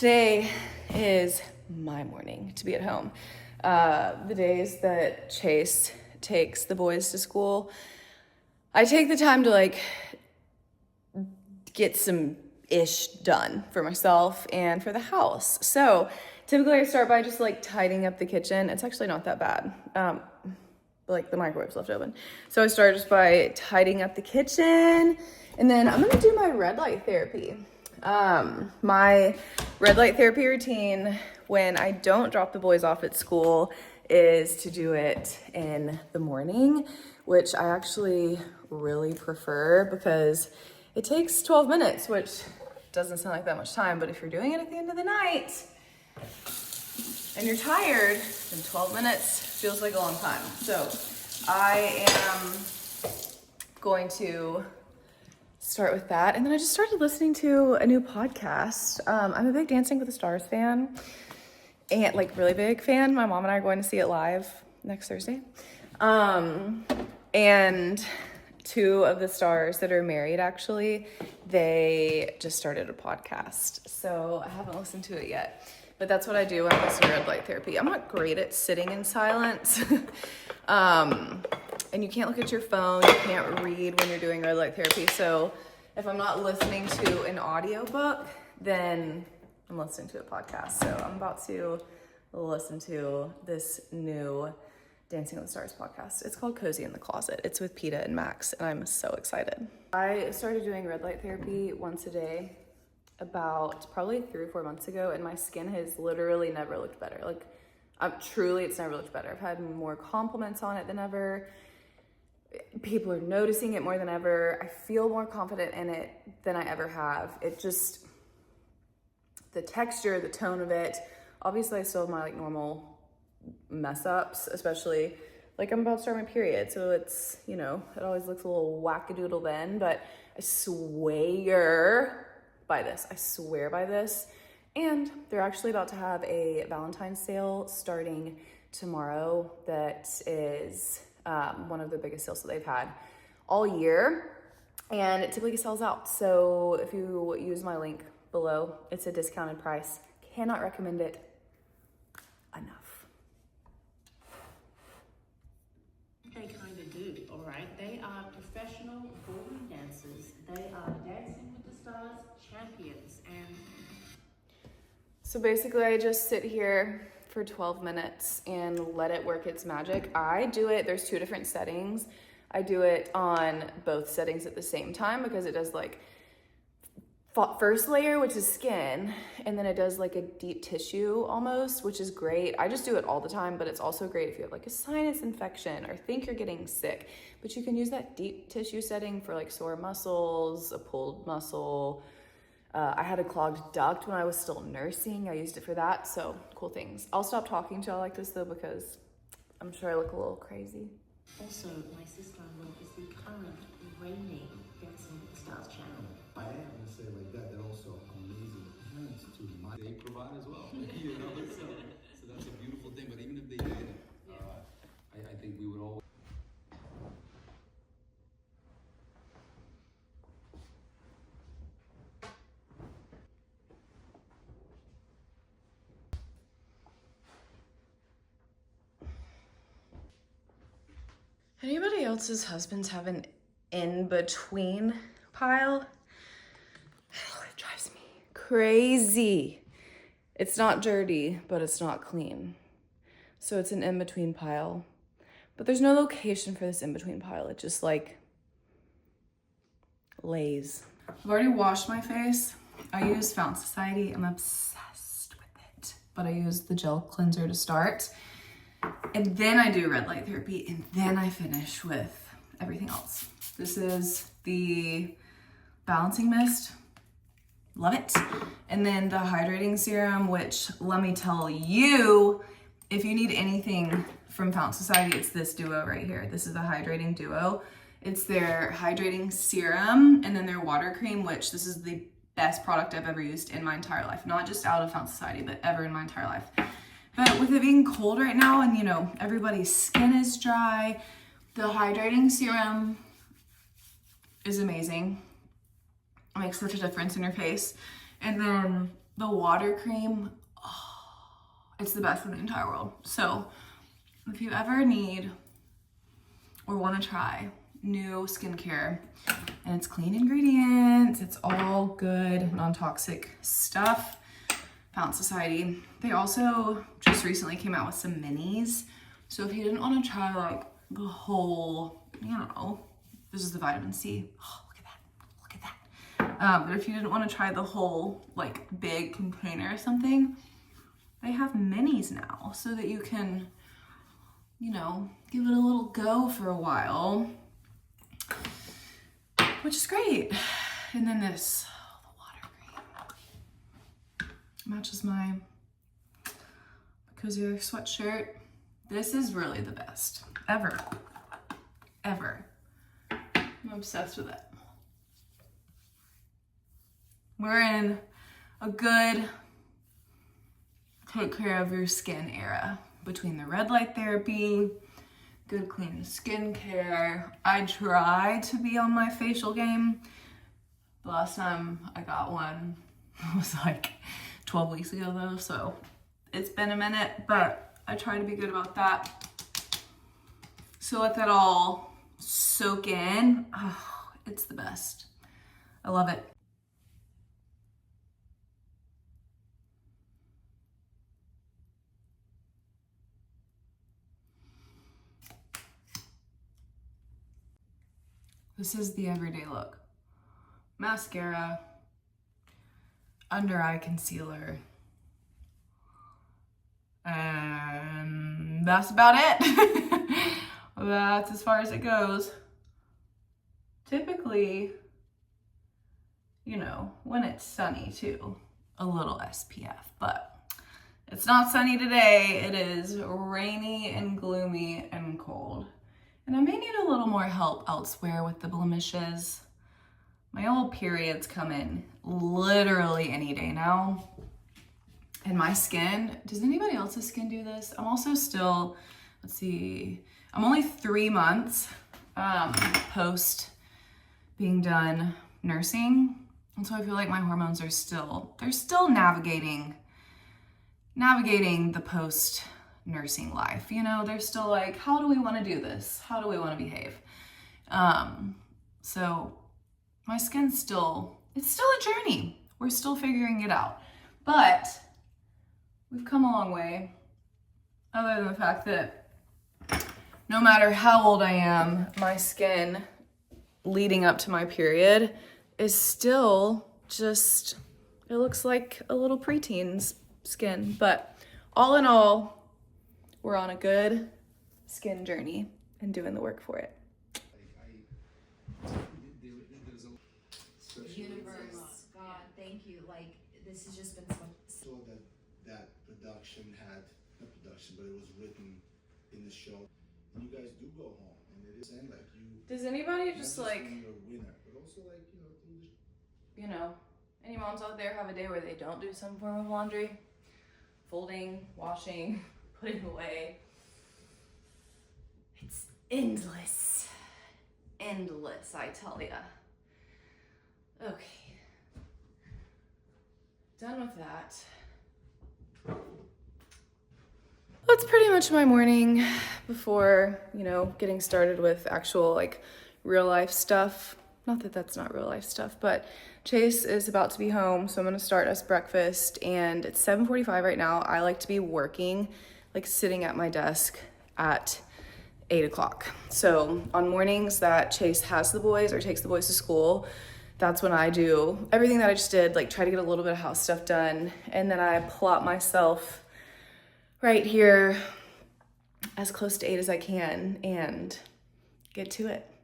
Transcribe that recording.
Today is my morning to be at home. The days that Chase takes the boys to school, I take the time to get some ish done for myself and for the house. So typically I start by just tidying up the kitchen. It's actually not that bad. But the microwave's left open. So I start just by tidying up the kitchen, and then I'm gonna do my red light therapy. My red light therapy routine when I don't drop the boys off at school is to do it in the morning, which I actually really prefer because it takes 12 minutes, which doesn't sound like that much time, but if you're doing it at the end of the night and you're tired, then 12 minutes feels like a long time. So I am going to start with that. And then I just started listening to a new podcast. I'm a big Dancing with the Stars fan, and really big fan. My mom and I are going to see it live next Thursday. And two of the stars that are married, actually, they just started a podcast. So I haven't listened to it yet, but that's what I do when I listen to red light therapy. I'm not great at sitting in silence. And you can't look at your phone, you can't read when you're doing red light therapy. So if I'm not listening to an audiobook, then I'm listening to a podcast. So I'm about to listen to this new Dancing with the Stars podcast. It's called Cozy in the Closet. It's with Peta and Max, and I'm so excited. I started doing red light therapy once a day about probably 3 or 4 months ago, and my skin has literally never looked better. Truly, it's never looked better. I've had more compliments on it than ever. People are noticing it more than ever. I feel more confident in it than I ever have. It just, the texture, the tone of it. Obviously, I still have my normal mess ups, especially I'm about to start my period. So it's, it always looks a little wackadoodle then, but I swear by this. I swear by this. And they're actually about to have a Valentine's sale starting tomorrow that is one of the biggest sales that they've had all year, and it typically sells out. So if you use my link below, it's a discounted price. Cannot recommend it enough. They kind of do, all right? They are professional ballroom dancers. They are Dancing with the Stars champions. And so basically I just sit here for 12 minutes and let it work its magic. I do it, there's 2 different settings. I do it on both settings at the same time because it does first layer, which is skin, and then it does a deep tissue almost, which is great. I just do it all the time, but it's also great if you have a sinus infection or think you're getting sick. But you can use that deep tissue setting for sore muscles, a pulled muscle. I had a clogged duct when I was still nursing. I used it for that, so cool things. I'll stop talking to y'all like this though because I'm sure I look a little crazy. also, my sister-in-law is the current reigning Dancing with the Stars champion. I am going to say that. They're also amazing parents to my. They provide as well. So that's a beautiful thing. But even if they didn't, I think we would all. Anybody else's husbands have an in-between pile? Oh, it drives me crazy. It's not dirty, but it's not clean. So it's an in-between pile. But there's no location for this in-between pile. It just lays. I've already washed my face. I use Fountain Society. I'm obsessed with it. But I use the gel cleanser to start. And then I do red light therapy, and then I finish with everything else. This is the balancing mist. Love it. And then the hydrating serum, which let me tell you, if you need anything from Fountain Society, it's this duo right here. This is the hydrating duo. It's their hydrating serum and then their water cream, which this is the best product I've ever used in my entire life. Not just out of Fountain Society, but ever in my entire life. But with it being cold right now and everybody's skin is dry, the hydrating serum is amazing. It makes such a difference in your face. And then the water cream, oh, it's the best in the entire world. So if you ever need or want to try new skincare, and it's clean ingredients, it's all good, non-toxic stuff, Fountain Society. They also just recently came out with some minis. So if you didn't want to try like the whole, you know, this is the vitamin C. Oh, look at that, look at that. But if you didn't want to try the whole like big container or something, they have minis now so that you can, you know, give it a little go for a while, which is great. And then this, oh, the water cream, matches my Cozy Earth sweatshirt. This is really the best ever, ever. I'm obsessed with it. We're in a good take care of your skin era between the red light therapy, good clean skincare. I try to be on my facial game. The last time I got one was like 12 weeks ago though, so it's been a minute, but I try to be good about that. So let that all soak in. Oh, it's the best. I love it. This is the everyday look. Mascara, under eye concealer, and that's about it. That's as far as it goes. Typically, you know, when it's sunny too, a little SPF, but it's not sunny today. It is rainy and gloomy and cold. And I may need a little more help elsewhere with the blemishes. My old periods come in literally any day now. And my skin, does anybody else's skin do this? I'm also still, let's see, I'm only 3 months post being done nursing. And so I feel like my hormones are still, they're still navigating the post nursing life. You know, they're still like, how do we want to do this? How do we want to behave? So my skin's still, it's still a journey. We're still figuring it out, but we've come a long way, other than the fact that no matter how old I am, my skin leading up to my period is still just, it looks like a little preteen's skin. But all in all, we're on a good skin journey and doing the work for it. Universe, God, thank you. Like, this has just been so. So that production had, not production, but it was written in the show. And you guys do go home, and it is and like you. Does anybody not just when like, you're a winner, but also like through the you know, any moms out there have a day where they don't do some form of laundry? Folding, washing, putting away. It's endless. Endless, I tell ya. Okay. Done with that. That's pretty much my morning before, you know, getting started with actual like real life stuff. Not that that's not real life stuff, but Chase is about to be home, so I'm gonna start us breakfast, and it's 7:45 right now. I like to be working, like sitting at my desk at 8 o'clock. So on mornings that Chase has the boys or takes the boys to school, that's when I do everything that I just did, like try to get a little bit of house stuff done, and then I plot myself right here as close to 8 as I can and get to it.